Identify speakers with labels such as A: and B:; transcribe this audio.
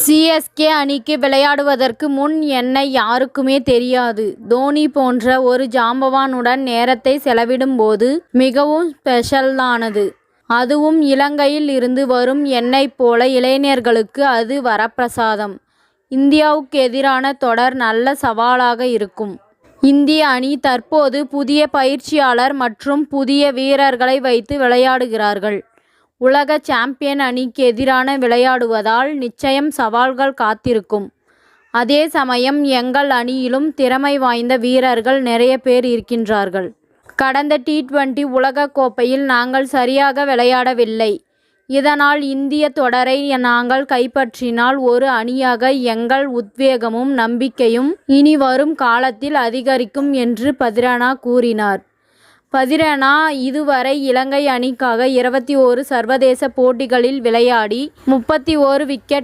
A: CSK. அணிக்கு விளையாடுவதற்கு முன் என்னை யாருக்குமே தெரியாது. தோனி போன்ற ஒரு ஜாம்பவானுடன் நேரத்தை செலவிடும்போது மிகவும் ஸ்பெஷலானது. அதுவும் இலங்கையில் இருந்து வரும் என்னைப் போல இளைஞர்களுக்கு அது வரப்பிரசாதம். இந்தியாவுக்கு எதிரான தொடர் நல்ல சவாலாக இருக்கும். இந்திய அணி தற்போது புதிய பயிற்சியாளர் மற்றும் புதிய வீரர்களை வைத்து விளையாடுகிறார்கள். உலக சாம்பியன் அணிக்கு எதிரான விளையாடுவதால் நிச்சயம் சவால்கள் காத்திருக்கும். அதே சமயம் எங்கள் அணியிலும் திறமை வாய்ந்த வீரர்கள் நிறைய பேர் இருக்கின்றார்கள். கடந்த டி20 உலகக் கோப்பையில் நாங்கள் சரியாக விளையாடவில்லை. இதனால் இந்திய தொடரை நாங்கள் கைப்பற்றினால் ஒரு அணியாக எங்கள் உத்வேகமும் நம்பிக்கையும் இனி வரும் காலத்தில் அதிகரிக்கும் என்று பதிரனா கூறினார். பதிரனா இதுவரை இலங்கை அணிக்காக 21 சர்வதேச போட்டிகளில் விளையாடி 31 விக்கெட்